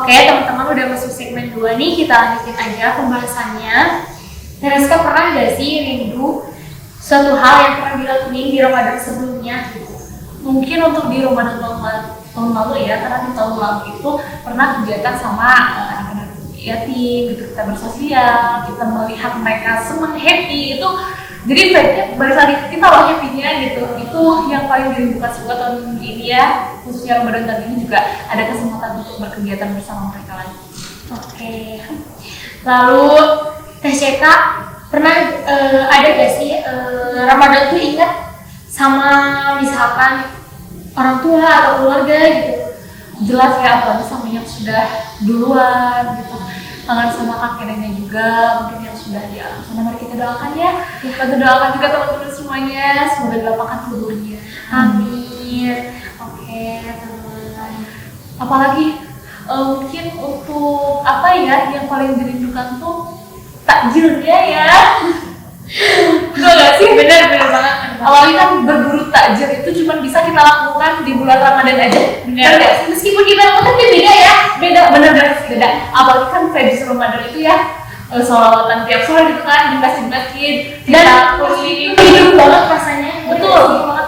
Oke, teman-teman udah masuk segmen 2 nih, kita lanjutin aja pembahasannya. Rizka pernah gak sih rindu suatu hal yang pernah dilakuin di Ramadan sebelumnya? Mungkin untuk di Ramadan tahun lalu ya, karena di tahun lalu itu pernah kegiatan sama anak-anak yatim, gitu, kita bersosial, kita melihat mereka senang, happy, itu jadi balik lagi kita loh happy-nya gitu. Itu yang paling dirindukan buat tahun ini ya, khususnya Ramadan tahun ini juga ada kesempatan untuk berkegiatan bersama mereka lagi. Oke. Lalu Teh Ceka pernah ada gak sih Ramadan tuh ingat sama misalkan orang tua atau keluarga gitu? Jelas ya, apalagi sama yang sudah duluan gitu, kangen sama kakek nenek juga mungkin yang sudah di alam sana. Mari kita doakan ya, kita doakan juga teman-teman semuanya, semoga dilapangkan kuburnya. Amin. Oke teman, apalagi mungkin untuk apa ya yang paling dirindukan tuh takjilnya ya. Betul gak sih? Bener banget. Awalnya kan berburu takjil itu cuma bisa kita lakukan di bulan Ramadan aja. Bener gak sih? Meskipun kita lakukan beda ya, bener beda. Apalagi kan tradisi Ramadan itu ya sholawatan tiap sore gitu kan di masjid, dan hidup banget rasanya. Betul banget.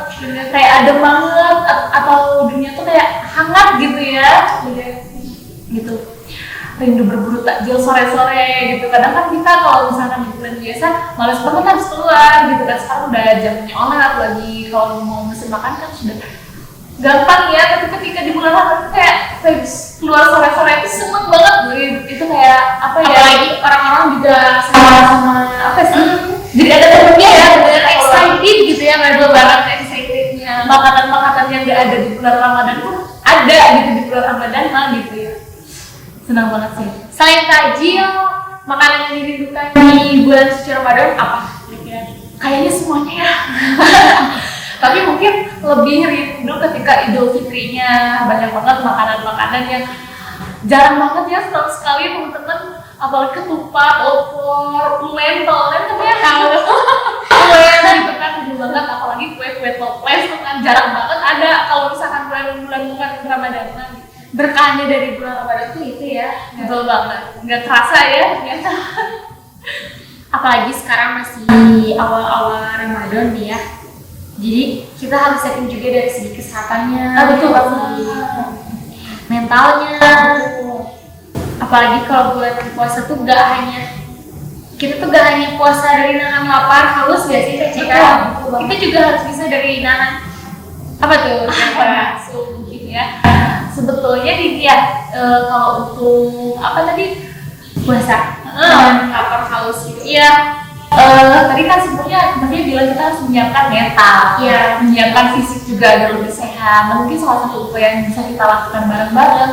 Kayak adem banget, atau dunia tuh kayak hangat gitu ya. Gitu. Rindu berburu takjil sore-sore gitu. Kadang kan kita kalau misalkan di bulan biasa males banget harus keluar gitu kan. Sekarang udah jamnya online lagi, kalau mau mesen makan kan sudah gampang ya. Tapi ketika di bulan Ramadan kayak keluar sore-sore itu seneng banget gitu. Itu kayak apa ya? Apalagi orang-orang juga sama apa sih? Jadi ada temennya ya, bener excited gitu ya, bener banget excitednya. Makanan-makanan yang gak ada di bulan Ramadan pun ada gitu di bulan Ramadan mah gitu ya. Senang banget sih. Selain takjil, makanan yang dirindukan di bulan suci Ramadan apa? Kayaknya semuanya ya. Tapi mungkin lebih rindu ketika Idul Fitrinya. Banyak banget makanan-makanan yang jarang banget ya sekali teman-teman. Apalagi ketupat, opor, ulen tapi ya tahu. Ulen gitu kan, rindu banget. Apalagi kue-kue toples itu kan jarang banget ada kalau misalkan bulan Ramadan lagi. Berkahnya dari bulan Ramadan tuh itu ya, betul banget, nggak terasa ya ternyata. Apalagi sekarang masih awal-awal Ramadan nih ya, jadi kita harus setting juga dari segi kesehatannya, betul banget, mentalnya. Apalagi kalau bulan puasa tuh kita tuh gak hanya puasa dari nahan lapar haus ya sih Teh Ceka, kita juga harus bisa dari nahan apa tuh nafsu mungkin ya. Sebetulnya kalau untuk apa tadi puasa lapar haus gitu. Iya. Tadi kan sebetulnya Mbak bilang kita harus menyiapkan mental, ya, menyiapkan fisik juga agar lebih sehat. Nah, mungkin salah satu upaya yang bisa kita lakukan bareng-bareng.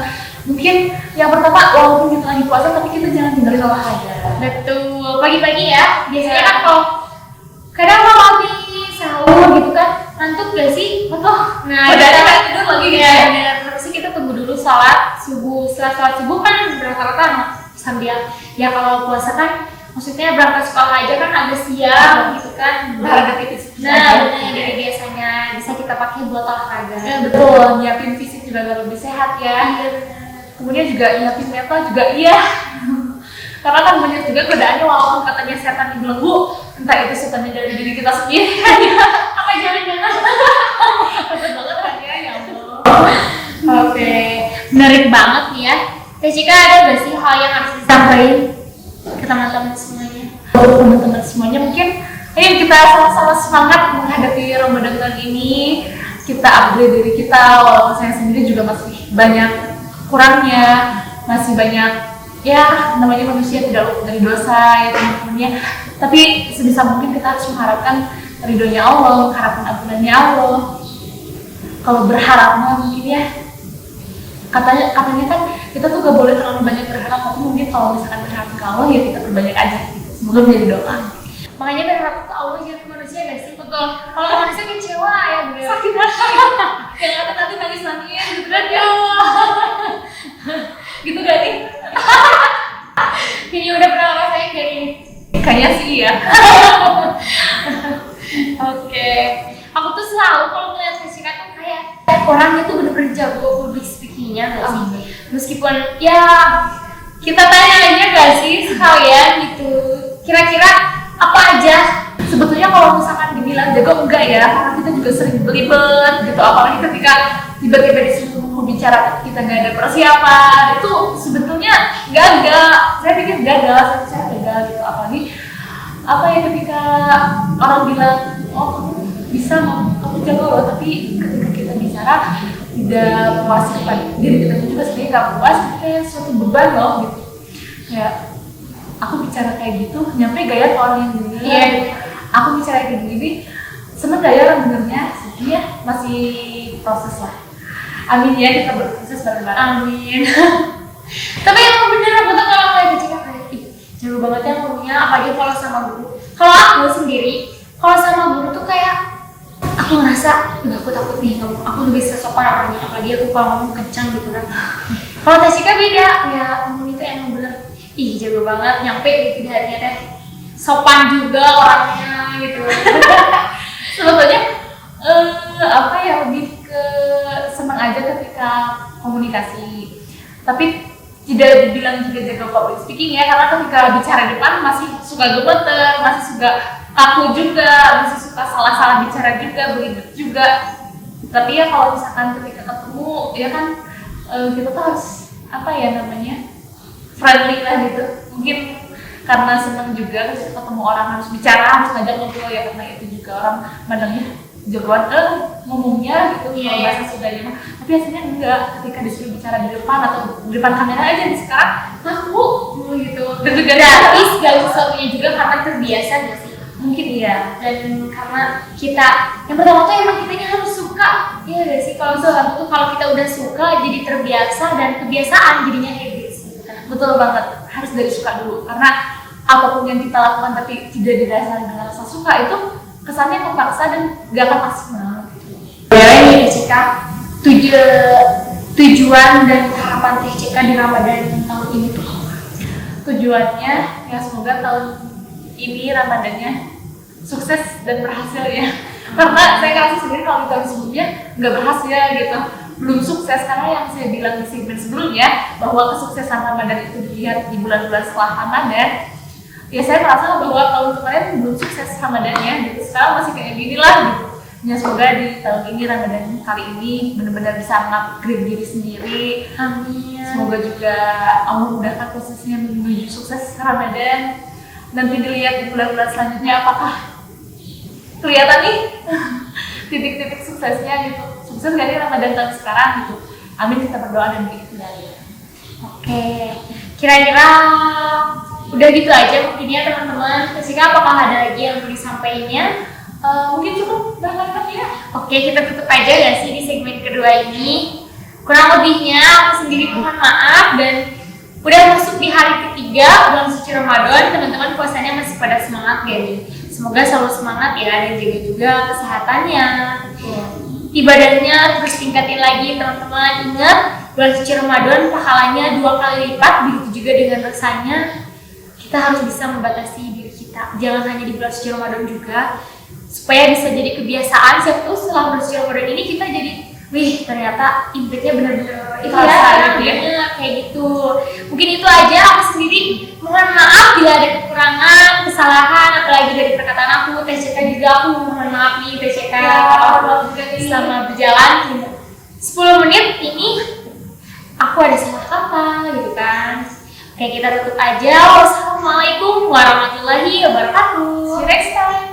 Mungkin yang pertama, walaupun kita lagi puasa tapi kita jangan tinggalin olahraga. Betul. Pagi-pagi ya. Biasanya kan kalau kadang mau habis sahur gitu kan ngantuk gak sih? Betul. Nah, padahal kan tidur lagi gitu ya. Terus kita tunggu dulu sholat subuh. Setelah sholat subuh kan rata-rata sambil ya kalau puasa kan maksudnya berangkat sekolah aja kan agak siang gitu kan. Olahraga tipis. Nah, jadi biasanya bisa kita pakai buat olahraga. Betul. Nyiapin fisik juga lebih sehat ya. Kemudian juga nyiapin mental juga iya. Karena kan banyak juga godaannya walaupun katanya setan dibelenggu, entah itu setannya dari diri kita sendiri apa jangan-jangan betul banget kan ya Allah. Oke, menarik banget nih ya. Teh Ceka ada gak sih hal yang harus disampaikan ke teman-teman semuanya? Teman-teman semuanya mungkin ayo kita sama-sama semangat menghadapi Ramadan tahun ini. Kita upgrade diri kita, walaupun saya sendiri juga masih banyak kurangnya, masih banyak ya namanya manusia tidak luput dari dosa ya teman-temannya, tapi sebisa mungkin kita harus mengharapkan ridhonya Allah, mengharapkan ampunannya Allah. Kalau berharap mungkin ya katanya kan kita tuh gak boleh terlalu banyak berharap, tapi mungkin kalau misalkan berharap ke Allah ya kita perbanyak aja gitu. Semoga menjadi doa. Makanya berharap ke Allah jangan ke manusia gak sih? Betul. Kalau ke manusia kecewa ya bener. Sakit hati. Yang ada nanti nangis-nangis gitu kan ya. Gitu gak nih? Kayaknya udah pernah ngerasain kayak gini. Kayaknya sih ya. Oke. Aku tuh selalu kalau ngeliat Teh Ceka tuh kayak orangnya tuh bener-bener jago public speaking. intinya nggak sih? Meskipun ya kita tanya aja nggak sih sekalian gitu, kira-kira apa aja sebetulnya kalau misalkan dibilang jago enggak ya, karena kita juga sering belibet gitu, apalagi ketika tiba-tiba disuruh bicara kita nggak ada persiapan, itu sebetulnya gagal. Saya pikir gagal, saya gagal gitu, apalagi apa ya ketika orang bilang oh kamu bisa, kamu jago loh, tapi ketika kita bicara tidak puas kepada diri kita juga sebenarnya nggak puas, kayak suatu beban loh gitu. Kayak aku bicara kayak gitu, nyampe gaya ke orang yang denger. Iya. Aku bicara kayak gini, seneng gak ya orang dengernya? Sebenarnya masih proses lah. Amin ya, kita berproses bareng-bareng. Amin. Tapi emang bener aku tuh kalau kayak bicara kayak jago banget ya gurunya, apalagi kalau sama guru. Kalau aku sendiri, kalau sama guru tuh kayak aku ngerasa, aku takut nih, aku lebih sesopan orangnya, apalagi aku kalau ngomong kencang gitu kan. Kalau Tashika beda, ya ngomong itu emang bener, jago banget, nyampe gitu harinya teh sopan juga orangnya gitu. Sebetulnya apa ya, lebih ke senang aja ketika komunikasi, tapi tidak dibilang juga jago public speaking ya, karena ketika bicara depan masih suka gemeter, masih suka kaku juga, masih suka salah-salah bicara juga, belibet juga. Tapi ya kalau misalkan ketika ketemu ya kan kita tuh harus apa ya namanya, friendly lah gitu. Mungkin karena senang juga ketika ketemu orang harus bicara, harus ngajak ngobrol ya, karena itu juga orang mandangnya jagoan ngomongnya gitu, kalau bahasa Sundanya mah. Tapi aslinya enggak, ketika disuruh bicara di depan atau di depan kamera aja di sekarang ngaku gitu. Dan juga dari segala sesuatunya juga karena terbiasa nggak sih? Mungkin iya, dan karena kita yang pertama tuh emang kitanya harus suka, iya gak sih? Kalau sesuatu tuh kalau kita udah suka jadi terbiasa, dan kebiasaan jadinya habit. Betul banget, harus dari suka dulu, karena apapun yang kita lakukan tapi tidak didasari dengan rasa suka itu kesannya memaksa dan gak akan maksimal gitu. Ya ini TCK tujuan dan harapan TCK di Ramadan tahun ini tuh tujuannya ya semoga tahun ini Ramadannya sukses dan berhasil ya, karena saya ngerasa sendiri kalau di tahun sebelumnya nggak berhasil gitu, belum sukses, karena yang saya bilang di segmen sebelumnya bahwa kesuksesan Ramadan itu dilihat di bulan-bulan setelah Ramadan. Ya saya merasa bahwa tahun kemarin belum sukses Ramadannya gitu, sekarang masih kayak gini lah gitu. Ya semoga di tahun ini Ramadan kali ini benar-benar bisa nge-upgrade diri sendiri. Amin. Semoga juga Allah mudahkan prosesnya menuju sukses Ramadan. Nanti dilihat di bulan-bulan selanjutnya apakah kelihatan nih titik-titik suksesnya gitu. Sukses gak nih Ramadan tahun sekarang gitu. Amin, kita berdoa dan begitu dari. Oke, kira-kira udah gitu aja mungkin ya teman-teman. Jessica, apakah ada lagi yang mau disampaikannya? Mungkin cukup barangkali ya. Oke, kita tutup aja gak sih di segmen kedua ini. Kurang lebihnya aku sendiri mohon maaf, dan udah masuk di hari ketiga bulan suci Ramadan, teman-teman puasanya masih pada semangat gak nih? Semoga selalu semangat ya, dan jaga juga kesehatannya. Ibadahnya terus tingkatin lagi teman-teman. Ingat, bulan suci Ramadan pahalanya 2 kali lipat, begitu juga dengan rasanya. Kita harus bisa membatasi diri kita, jangan hanya di bulan suci Ramadan juga, supaya bisa jadi kebiasaan. Siapa tahu setelah bulan suci Ramadan ini kita jadi, wih ternyata impactnya benar-benar itu ya, kayak gitu. Mungkin itu aja, aku sendiri mohon maaf bila ada kekurangan, kesalahan, apalagi dari perkataan aku. TCK juga aku mohon maaf nih TCK kalau selama berjalan 10 menit ini aku ada salah kata gitu kan. Oke, kita tutup aja. Wassalamualaikum warahmatullahi wabarakatuh. See you next time.